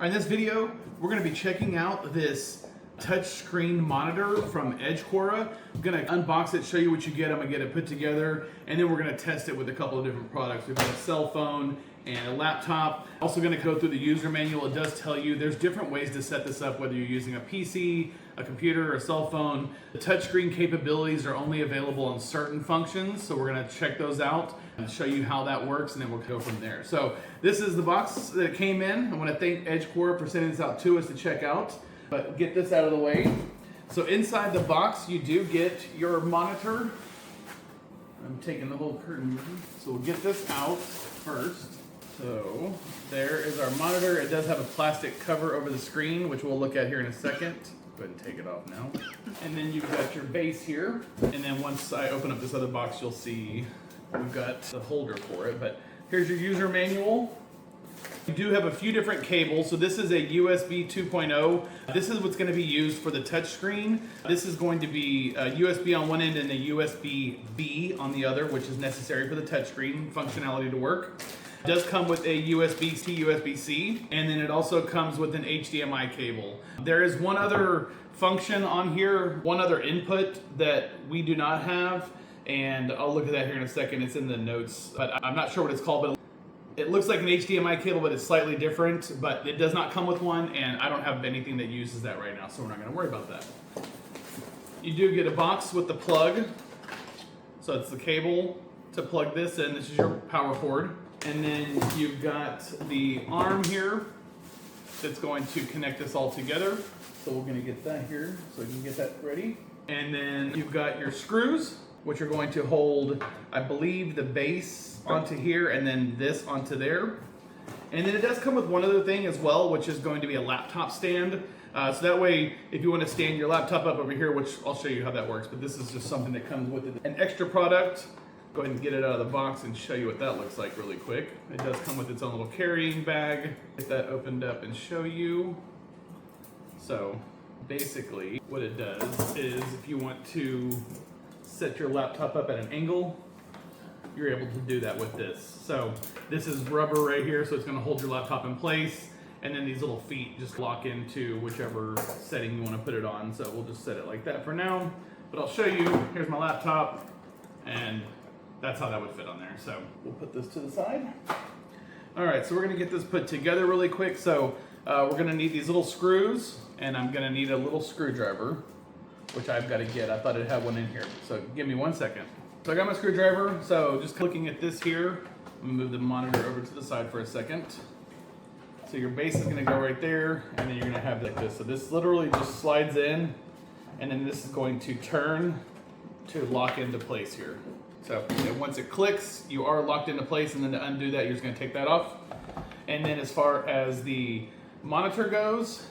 In this video, we're going to be checking out this touchscreen monitor from Edgequora. I'm going to unbox it, show you what you get. I'm going to get it put together, and then we're going to test it with a couple of different products. We've got a cell phone and a laptop. Also going to go through the user manual. It does tell you there's different ways to set this up, whether you're using a PC, a computer, or a cell phone. The touchscreen capabilities are only available on certain functions, so we're going to check those out and show you how that works, and then we'll go from there. So this is the box that it came in. I want to thank Edgequora for sending this out to us to check out. But get this out of the way. So inside the box, you do get your monitor. I'm taking the whole curtain. So we'll get this out first. So there is our monitor. It does have a plastic cover over the screen, which we'll look at here in a second. Go ahead and take it off now. And then you've got your base here. And then once I open up this other box, you'll see we've got the holder for it. But here's your user manual. You do have a few different cables. So this is a USB 2.0. This is what's going to be used for the touchscreen. This is going to be a USB on one end and a USB-B on the other, which is necessary for the touchscreen functionality to work. It does come with a USB-C, USB-C, and then it also comes with an HDMI cable. There is one other function on here, one other input that we do not have, and I'll look at that here in a second. It's in the notes, but I'm not sure what it's called, but it looks like an HDMI cable, but it's slightly different, but it does not come with one, and I don't have anything that uses that right now, so we're not going to worry about that. You do get a box with the plug, so it's the cable to plug this in. This is your power cord. And then you've got the arm here that's going to connect this all together. So we're going to get that here so we can get that ready. And then you've got your screws, which are going to hold, I believe, the base onto here and then this onto there. And then it does come with one other thing as well, which is going to be a laptop stand. So that way, if you want to stand your laptop up over here, which I'll show you how that works, but this is just something that comes with it. An extra product. Go ahead and get it out of the box and show you what that looks like really quick. It does come with its own little carrying bag. Get that opened up and show you. So basically what it does is if you want to set your laptop up at an angle, you're able to do that with this. So this is rubber right here, so it's going to hold your laptop in place. And then these little feet just lock into whichever setting you want to put it on. So we'll just set it like that for now. But I'll show you. Here's my laptop, and that's how that would fit on there. So we'll put this to the side. All right, so we're gonna get this put together really quick. So we're gonna need these little screws, and I'm gonna need a little screwdriver, which I've gotta get. I thought it had one in here, so give me 1 second. So I got my screwdriver, so just looking at this here, I'm gonna move the monitor over to the side for a second. So your base is gonna go right there, and then you're gonna have like this. So this literally just slides in, and then this is going to turn to lock into place here. So once it clicks, you are locked into place, and then to undo that, you're just gonna take that off. And then as far as the monitor goes,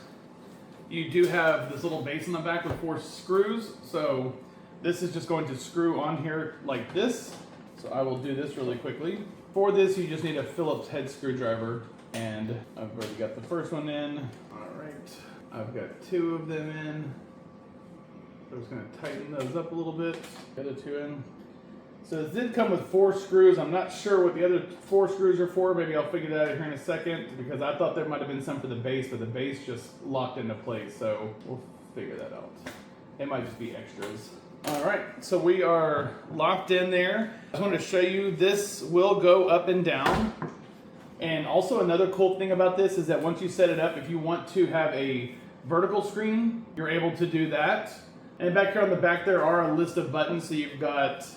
you do have this little base in the back with 4 screws. So this is just going to screw on here like this. So I will do this really quickly. For this, you just need a Phillips head screwdriver, and I've already got the first one in. All right, I've got 2 of them in. I'm just gonna tighten those up a little bit, the other 2 in. So this did come with 4 screws. I'm not sure what the other 4 screws are for. Maybe I'll figure that out here in a second, because I thought there might have been some for the base, but the base just locked into place. So we'll figure that out. It might just be extras. All right, so we are locked in there. I just wanted to show you, this will go up and down. And also another cool thing about this is that once you set it up, if you want to have a vertical screen, you're able to do that. And back here on the back, there are a list of buttons. So you've got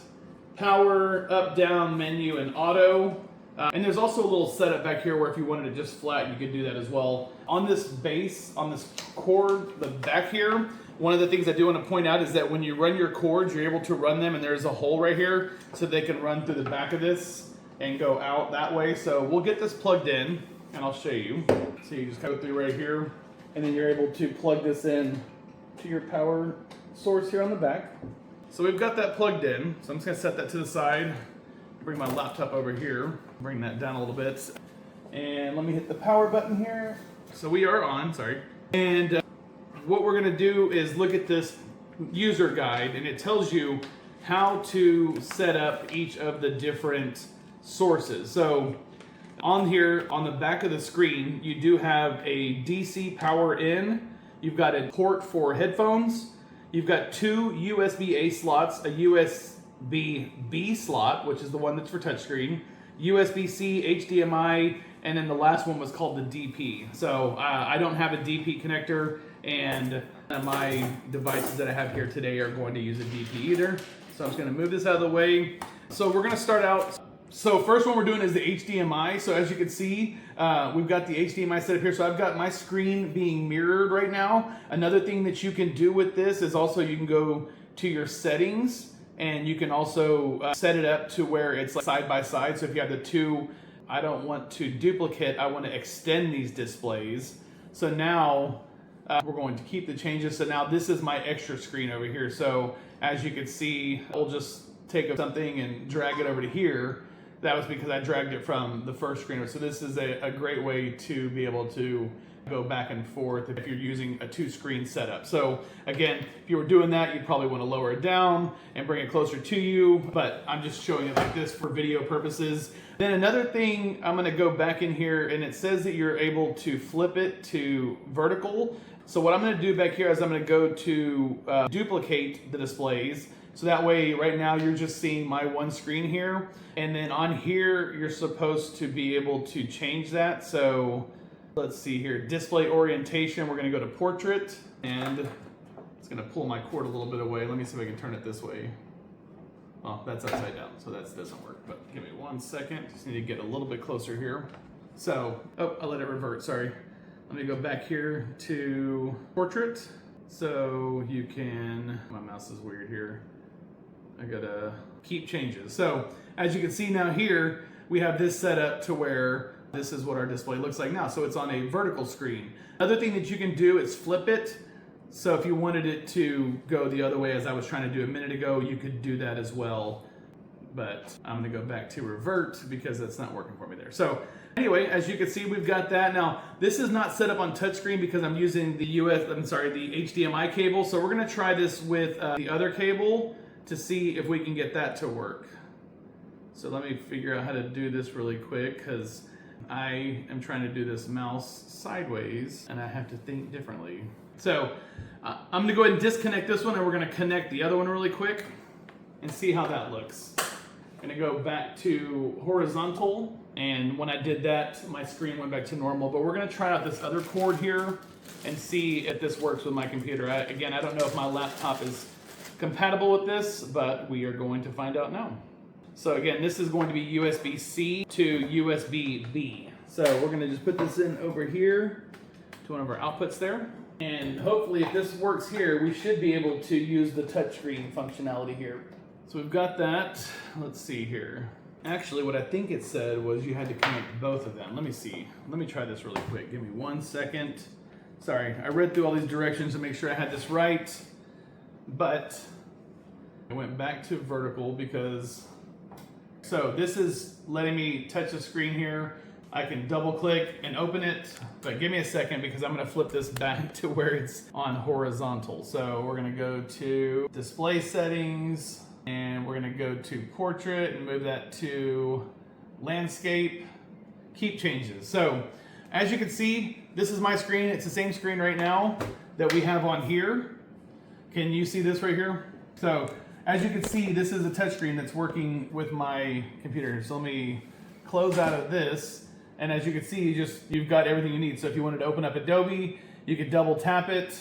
power, up, down, menu, and auto. And there's also a little setup back here where if you wanted it just flat, you could do that as well. On this base, on this cord, the back here, one of the things I do want to point out is that when you run your cords, you're able to run them, and there's a hole right here, so they can run through the back of this and go out that way. So we'll get this plugged in, and I'll show you. So you just go through right here, and then you're able to plug this in to your power source here on the back. So we've got that plugged in. So I'm just gonna set that to the side, bring my laptop over here, bring that down a little bit. And let me hit the power button here. So we are on, sorry. And what we're gonna do is look at this user guide, and it tells you how to set up each of the different sources. So On here, on the back of the screen, you do have a DC power in. You've got a port for headphones. You've got 2 USB-A slots, a USB-B slot, which is the one that's for touchscreen, USB-C, HDMI, and then the last one was called the DP. So I don't have a DP connector, and my devices that I have here today are going to use a DP either. So I'm just gonna move this out of the way. So we're gonna start out. So first one we're doing is the HDMI. So as you can see, we've got the HDMI set up here. So I've got my screen being mirrored right now. Another thing that you can do with this is also you can go to your settings, and you can also set it up to where it's like side by side. So if you have the two, I don't want to duplicate, I want to extend these displays. So now we're going to keep the changes. So now this is my extra screen over here. So as you can see, I'll just take something and drag it over to here. That was because I dragged it from the first screen. So this is a great way to be able to go back and forth if you're using a 2-screen setup. So again, if you were doing that, you'd probably want to lower it down and bring it closer to you, but I'm just showing it like this for video purposes. Then another thing, I'm gonna go back in here, and it says that you're able to flip it to vertical. So what I'm gonna do back here is I'm gonna go to duplicate the displays. So that way, right now, you're just seeing my one screen here. And then on here, you're supposed to be able to change that. So let's see here, display orientation, we're gonna go to portrait, and it's gonna pull my cord a little bit away. Let me see if I can turn it this way. Oh, that's upside down, so that doesn't work, but give me 1 second. Just need to get a little bit closer here. So, oh, I let it revert, sorry. Let me go back here to portrait. So you can, my mouse is weird here. I gotta keep changes. So as you can see now here, we have this set up to where this is what our display looks like now. So it's on a vertical screen. Another thing that you can do is flip it. So if you wanted it to go the other way, as I was trying to do a minute ago, you could do that as well. But I'm gonna go back to revert because that's not working for me there. So anyway, as you can see, we've got that. Now, this is not set up on touchscreen because I'm using the the HDMI cable. So we're gonna try this with the other cable to see if we can get that to work. So let me figure out how to do this really quick, because I am trying to do this mouse sideways and I have to think differently. So I'm gonna go ahead and disconnect this one, and we're gonna connect the other one really quick and see how that looks. I'm gonna go back to horizontal, and when I did that, my screen went back to normal, but we're gonna try out this other cord here and see if this works with my computer. Again, I don't know if my laptop is compatible with this, but we are going to find out now. So again, this is going to be USB-C to USB-B. So we're gonna just put this in over here to one of our outputs there. And hopefully if this works here, we should be able to use the touchscreen functionality here. So we've got that. Let's see here. Actually, what I think it said was you had to connect both of them. Let me see. Let me try this really quick. Give me 1 second. Sorry, I read through all these directions to make sure I had this right. But I went back to vertical because, so this is letting me touch the screen here. I can double click and open it, but give me a second because I'm gonna flip this back to where it's on horizontal. So we're gonna go to display settings, and we're gonna go to portrait and move that to landscape, keep changes. So as you can see, this is my screen. It's the same screen right now that we have on here. Can you see this right here? So as you can see, this is a touchscreen that's working with my computer. So let me close out of this. And as you can see, you've got everything you need. So if you wanted to open up Adobe, you could double tap it,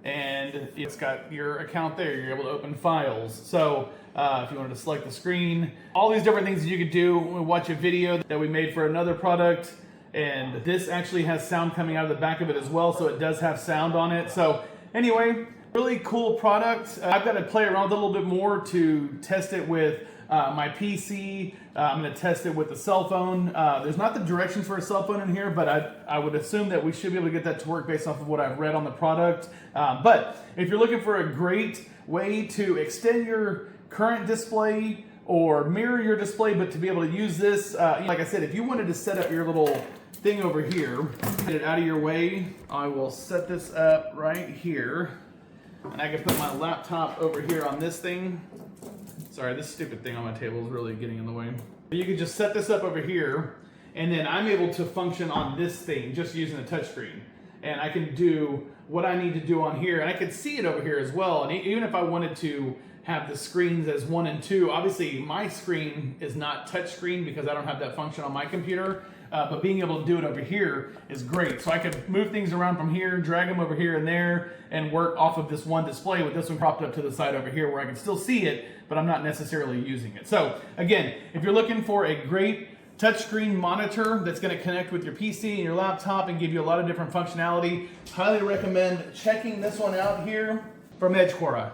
and it's got your account there. You're able to open files. So if you wanted to select the screen, all these different things that you could do. We watch a video that we made for another product, and this actually has sound coming out of the back of it as well. So it does have sound on it. So anyway, really cool product. I've got to play around with it a little bit more to test it with my PC. I'm going to test it with the cell phone. There's not the directions for a cell phone in here, but I would assume that we should be able to get that to work based off of what I've read on the product. But if you're looking for a great way to extend your current display or mirror your display, but to be able to use this, like I said, if you wanted to set up your little thing over here, get it out of your way, I will set this up right here. And I can put my laptop over here on this thing. Sorry, this stupid thing on my table is really getting in the way. But you can just set this up over here, and then I'm able to function on this thing just using a touchscreen. And I can do what I need to do on here, and I could see it over here as well. And even if I wanted to have the screens as 1 and 2, obviously my screen is not touchscreen because I don't have that function on my computer, but being able to do it over here is great. So I could move things around from here, drag them over here and there, and work off of this one display with this one propped up to the side over here where I can still see it, but I'm not necessarily using it. So again, if you're looking for a great touchscreen monitor that's going to connect with your PC and your laptop and give you a lot of different functionality, highly recommend checking this one out here from Edgequora.